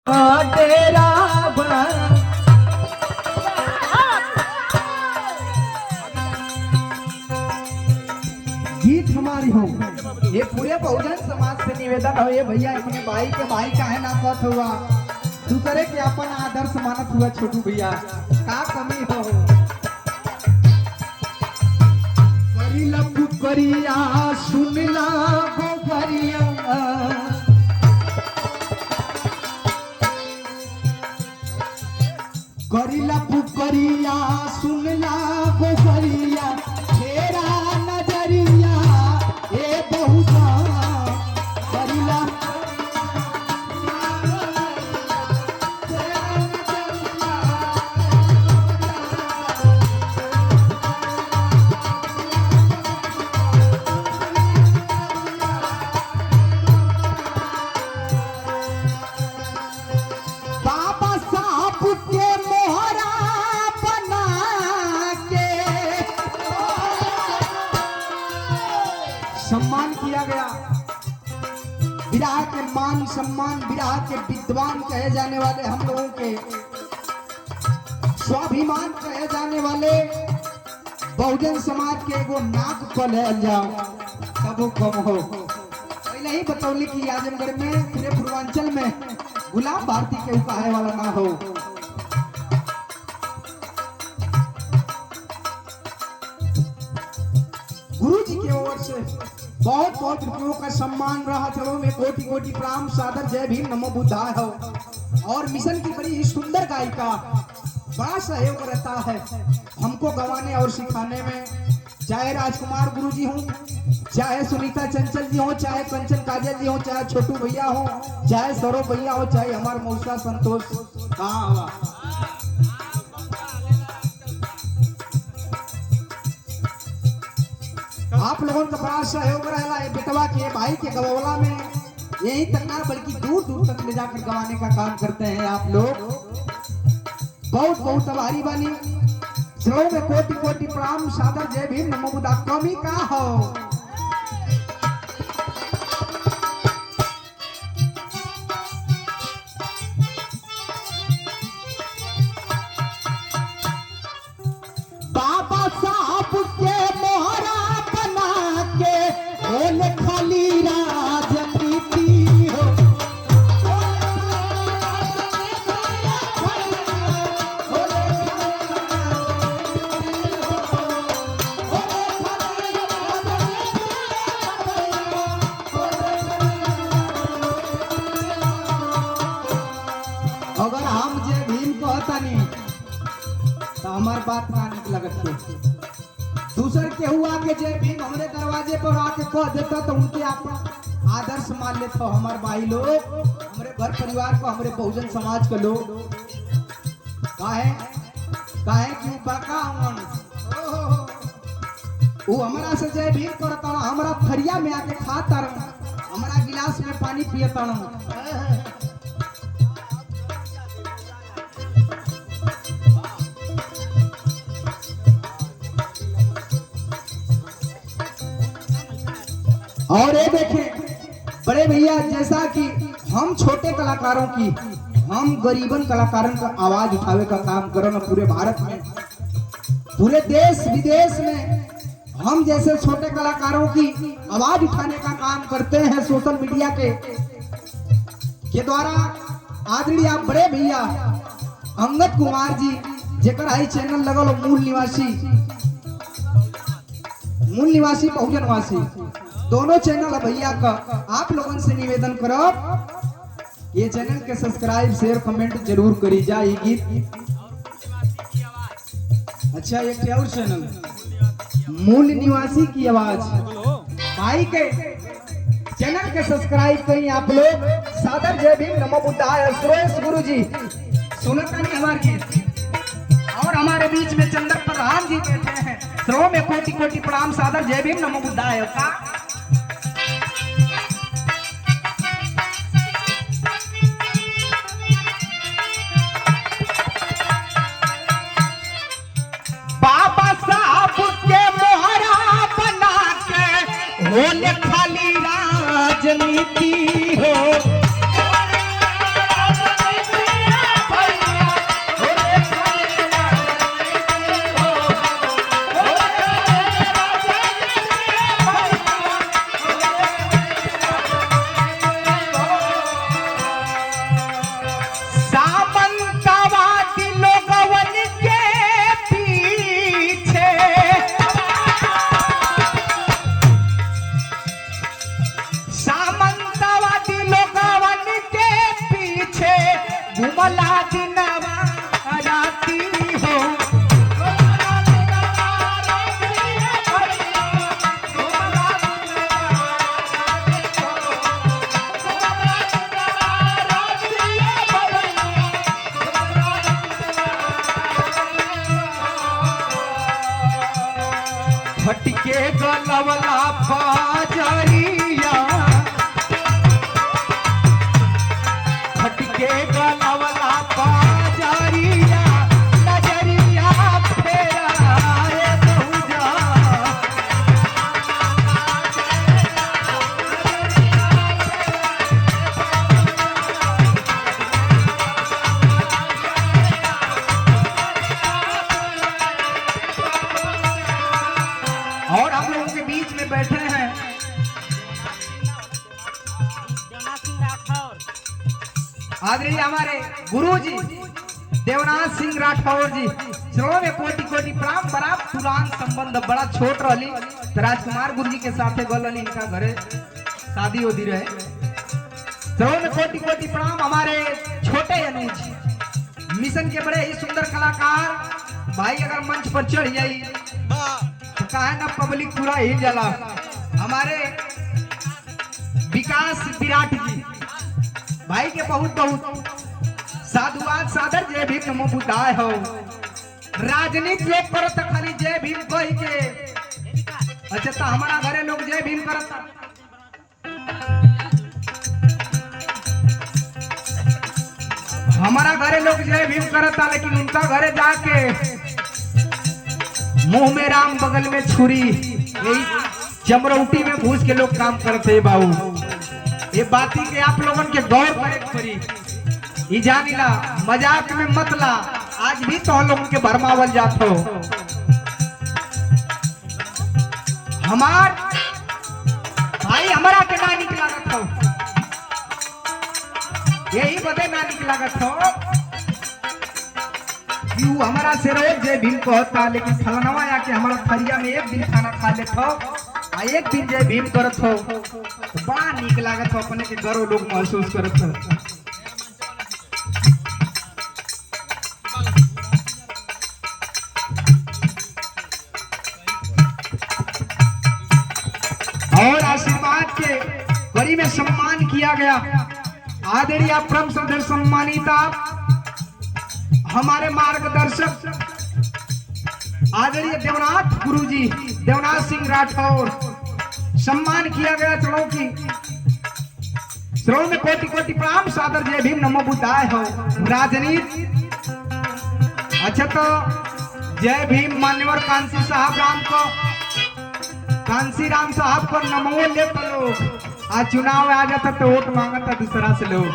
तेरा गीत हमारी हो ये पूरे बहुजन समाज से निवेदन हो। ये भैया अपने भाई के भाई का है ना कथ हुआ तू करे कि अपन आदर्श मानत हुआ छोटू भैया का कमी हो। करीला पुकरिया सुनला गोफरिया करीला पुकरिया सुनला गोफरिया तेरा नजरिया ए बहुजा करीला सम्मान किया गया। विराह के मान सम्मान विराह के विद्वान कहे जाने वाले हम लोगों के स्वाभिमान कहे जाने वाले बहुजन समाज के एगो नाक पल है अंजाम कबो कम हो। पहले ही बतौली कि आजमगढ़ में पूरे पूर्वांचल में गुलाम भारती के कहे वाला ना हो। गुरु जी की ओर से बहुत बहुत रुपयों का सम्मान रहा। चलो में कोटि कोटि प्रणाम सादर जय भीम नमो बुद्धाय हो। और मिशन की बड़ी सुंदर गायिका बड़ा सहयोग रहता है हमको गवाने और सिखाने में। चाहे राजकुमार गुरु जी हों, चाहे सुनीता चंचल जी हो, चाहे कंचन काजल जी हो, चाहे छोटू भैया हो, चाहे सौरभ भैया हो, चाहे हमारे मौसा संतोष कहाँ आप लोगों का बड़ा सहयोग रहेला है बेटवा के भाई के गवला में। यही तक ना बल्कि दूर दूर तक ले जाकर गवाने का काम करते हैं आप लोग। बहुत बहुत आभारी बानी। चलो में कोटि कोटि प्रणाम सादर जय भीम नमो बुद्धा कमी का हो। बाबा साहब के मोहरा बोले खाली राजनीति हो। अगर हम जे भीम कहता नहीं तो हमार बात ना निक लगत है। दूसर के हुआ के जय भीम हमारे दरवाजे पर आके कह देता तो उनके आप आदर्श मान लेते हो। हमारे भाई लोग हमारे घर परिवार को हमारे बहुजन समाज के लोग काहे कि बाका वो हमारा से जय भीम करता हमारा थरिया में आके खाता हमारा गिलास में पानी पियता। और ये देखें बड़े भैया जैसा कि हम छोटे कलाकारों की हम गरीबन कलाकारों का आवाज उठावे का काम करो ना पूरे भारत में पूरे देश विदेश में हम जैसे छोटे कलाकारों की आवाज उठाने का काम करते हैं सोशल मीडिया के द्वारा। आदरणीय आप बड़े भैया अंगद कुमार जी जेकर आई चैनल लगल मूल निवासी बहुजनवासी दोनों चैनल भैया का आप लोगों से निवेदन करो ये चैनल के सब्सक्राइब शेयर कमेंट जरूर करी जाए। गीत अच्छा एक और चैनल मूल निवासी की आवाज भाई के चैनल के सब्सक्राइब करें आप लोग। सादर जय भीम नमो बुद्धाय। सुरेश गुरु जी सुनता नहीं हमारे गीत और हमारे बीच में चंद्र प्रधान जी कहते हैं श्रो में कोटि कोटि प्रणाम सादर जय भीम नमो बुद्धाय का। बाबा साहब के मोहरा बना के बोले खाली राजनीति हो। घुमला दिनवा राती हो। फटके गलवला बाजरिया, फटके गलवला बाजरिया, नजरिया फेराए बहुजा। और हम लोगों के बीच में बैठे हैं आदरणीय हमारे गुरुजी देवनाथ सिंह राठौर जी। चलो में कोटि कोटि प्रणाम। बड़ा पुरान संबंध, बड़ा छोट रही तो राजकुमार गुरु जी के साथे गल इनका घरे शादी होती रहे। चलो में कोटि कोटि प्रणाम। हमारे छोटे अनुज मिशन के बड़े ही सुंदर कलाकार भाई अगर मंच पर चढ़ जाई तो कहा ना पब्लिक पूरा हिल जाला। हमारे विकास विराट जी भाई के बहुत बहुत साधुवाद सादर। जय भीम नमो बुद्धाय हो। राजनीति लोग करत खाली जय भीम कही के। अच्छा तो हमारा घरे लोग जय भीम करता। हमारा घरे लोग जय भीम करता, लेकिन उनका घरे जाके मुंह में राम बगल में छुरी, यही चमरौटी में घुस के लोग काम करते हैं बाबू। ये बाती के आप लोगन के गौर करे पड़ी। जानिला मजाक में मत ला, आज भी तो लोगों के भरमावल जात हो। हमार भाई हमारा के ना निक लागत हो, यही बदे ना निक लागत हो क्यों हमारा से रोज जय भीम कहता, लेकिन फलनवा आके हमारा थरिया में एक दिन खाना खा लेत हो आ एक दिन जय भीम करत हो तो बड़ा निक लागत हो, अपने के गर्व लोग महसूस करत हो। और आशीर्वाद के कड़ी में सम्मान किया गया। आदरणीय परम श्रद्धेय सम्मानित हमारे मार्गदर्शक आदरणीय देवनाथ गुरुजी देवनाथ सिंह राठौर सम्मान किया गया। चलो में कोटि कोटि प्रणाम सादर। जय भीम नमो बुद्धाय हो। राजनीति अच्छा तो जय भीम मान्यवर कांसी साहब राम को, कांसी राम साहब को नमो लेते लोग। आज चुनाव आ जाता तो वोट मांगता दूसरा से लोग।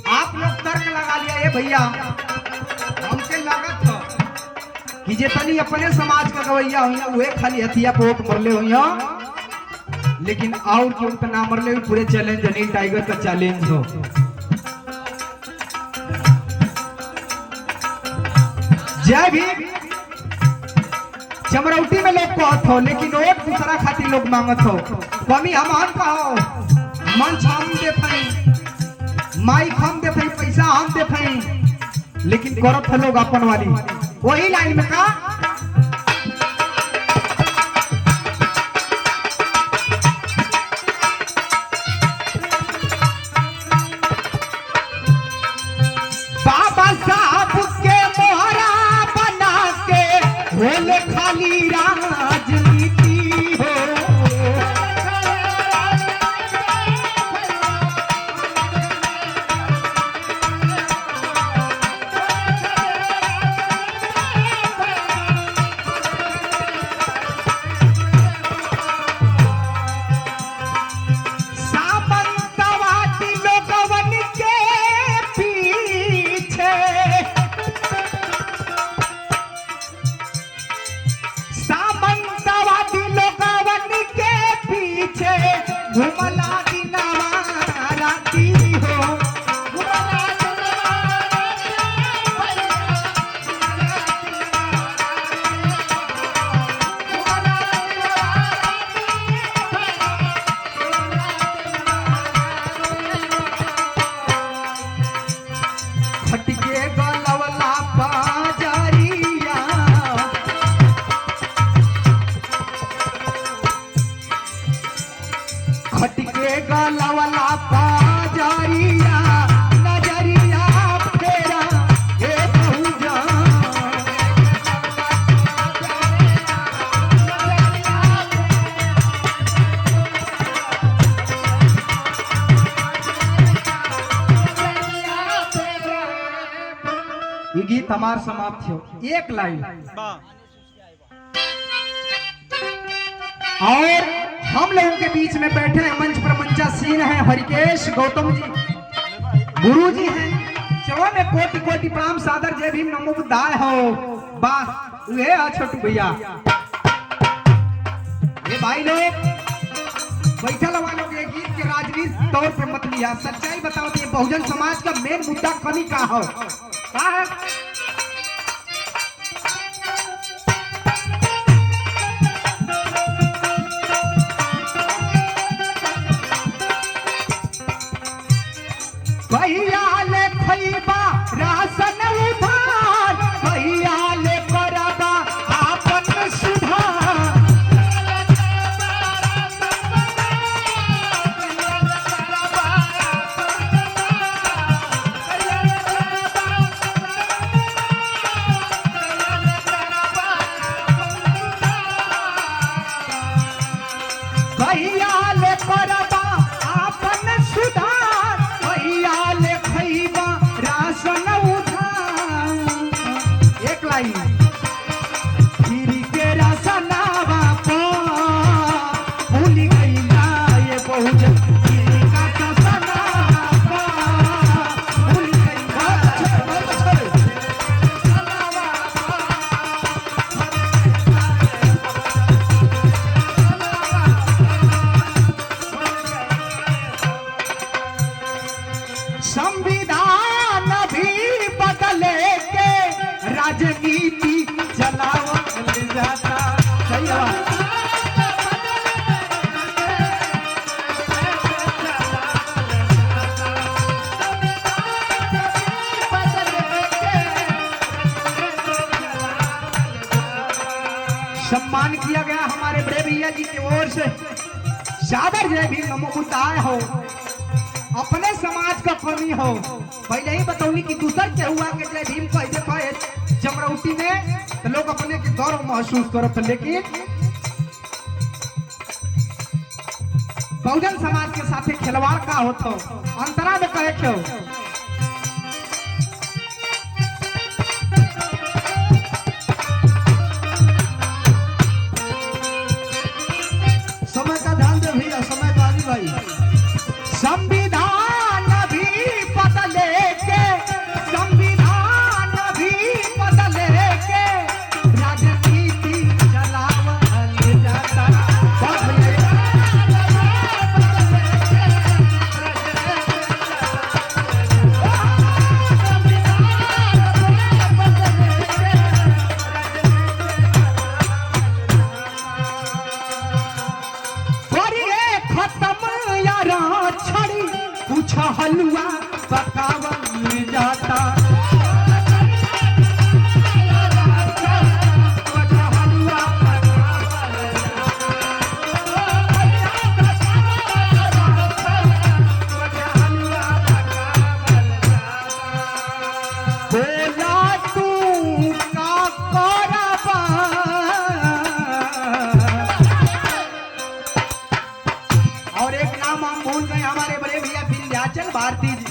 आप लोग तर्क लगा लिया ये भैया, हमके लागत हो कि जितनी अपने समाज का गवैया हुई वे खाली हथिया पे वोट मरले हुई, लेकिन और क्यों तो ना मरले हुई। पूरे चैलेंज अनिल टाइगर का चैलेंज हो। जय भीम चमरौटी में लोग कहत हो, लेकिन वोट दूसरा खातिर लोग मांगत हो। कमी हम कहो, मंच हम देते, माइक हम देते, पैसा हम देते, लेकिन करत है लोग अपन वाली वही लाइन में का। बाबा साहब के मोहरा बना के होले खाली राजनीति हो। सामंतवादी लोगवन के पीछे, सामंतवादी लोगवन के पीछे घुमला दिनवा राती हो। ये गीत हमार समाप्त हो। एक लाइन और हम लोगों के बीच में बैठे हैं, मंच पर मंचासीन हैं हरिकेश गौतम जी, गुरु जी हैं, चौं में कोटि कोटि प्रणाम सादर जय भीम नमो बुद्धाय हो। बस वे आ छोटू भैया, ये भाई लोग बैठल वालों के गीत के राजनीति तौर पे मत लिया, सच्चाई बताओ कि बहुजन समाज का मेन मुद्दा कमी का हो का है? भैया ले खैबा राशन उधार, भैया ले करबा आपन सुधार, भैया ले करबा आपन सुधार, भैया ले खैबा राशन उधार। एक लाइन गिरी के राशनावा पा भूल गईला ये बहुजन गिरी का राशनावा पा भूल गईला। संविधान भी बदले के राजनीति चलावल जाता। सही बात। सम्मान किया गया हमारे बड़े भैया जी की ओर से, सादर जय भीम नमो बुद्धाय हो। अपने समाज का कमी हो, पहले ही बतौली कि दूसर के हुआ के जय भीम कहते कहे जमरौती में तो लोग अपने के गौरव महसूस करत, लेकिन बहुजन समाज के साथ खिलवाड़ का होता अंतरा में कहे क्यों? समय का ध्यान दे भैया, समय का आनी भाई। संविधान भी बदले के, संविधान भी बदले के राजनीति चलावल जाता। खत्म यारा छड़ी कुछ हलवा पकावल जाता। बोला तू का करबा, और एक नाम हम भूल गए हमारे बड़े भैया विंध्याचल भारती जी,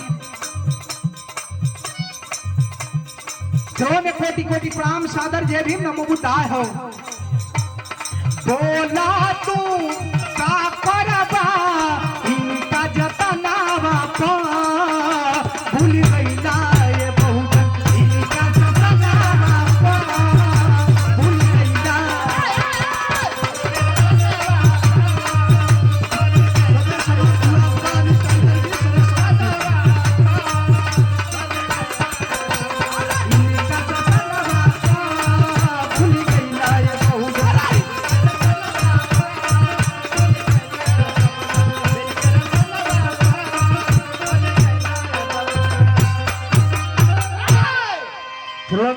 जो में कोटि कोटि प्रणाम सादर जय भीम नमो बुद्धाय हो। बोला तू का करबा इनका जतनावा पा भूल गईला ये बहुजन इनका जतनावा पा भूल गईला।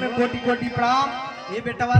में कोटि कोटि प्रणाम। ये बेटवा